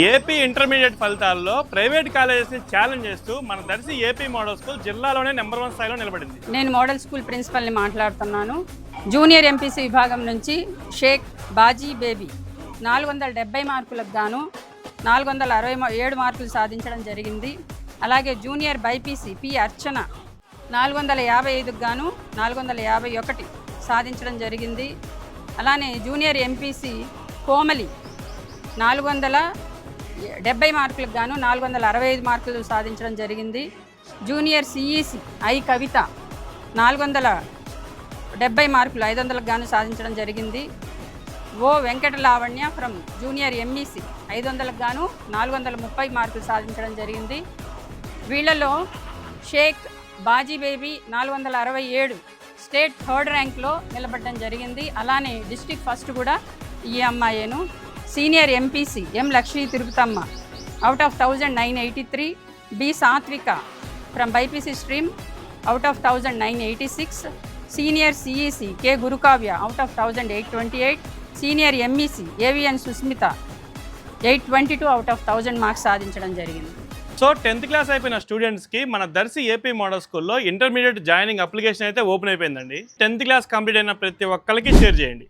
AP intermediate ఫలితాల్లో private colleges ని challenge చేస్తూ మన దర్శి ఏపీ మోడల్ స్కూల్ జిల్లాలోనే నెంబర్ 1 స్థాయిలో నిలబడింది. నేను మోడల్ స్కూల్ ప్రిన్సిపల్ని మాట్లాడుతున్నాను. జూనియర్ ఎంపీసీ విభాగం నుంచి షేక్ బాజీ బేబీ 470 మార్కులకు గాను 467 మార్కులు సాధించడం జరిగింది. అలాగే జూనియర్ బైపీసీ పి అర్చన 455కు గాను 451 సాధించడం జరిగింది. అలానే జూనియర్ ఎంపీసీ కోమలి 470 మార్కులకు గాను 465 మార్కులు సాధించడం జరిగింది. జూనియర్ సిఈసి ఐ కవిత 470 మార్కులు 500కు గాను సాధించడం జరిగింది. O Venkata Lavanya from junior MEC 500కు గాను 430 మార్కులు సాధించడం జరిగింది. వీళ్ళలో షేక్ బాజీ బేబీ 467 స్టేట్ 3rd ర్యాంక్లో నిలబడడం జరిగింది. అలానే డిస్ట్రిక్ట్ ఫస్ట్ కూడా ఈ అమ్మాయేను. Senior MPC M Lakshmi Tirupatamma out of 1983, B Satvika from BiPC stream out of 1986, senior CEC K Gurukavya out of 1828, senior MEC AVN Susmitha 822 out of 1000 marks సాధించడం జరిగింది. సో 10th క్లాస్ అయిపోయిన స్టూడెంట్స్కి మన దర్శి ఏపీ మోడల్ స్కూల్లో ఇంటర్మీడియట్ జాయినింగ్ అప్లికేషన్ అయితే ఓపెన్ అయిపోయిందండి. 10th class complete అయిన ప్రతి ఒక్కరికి షేర్ చేయండి.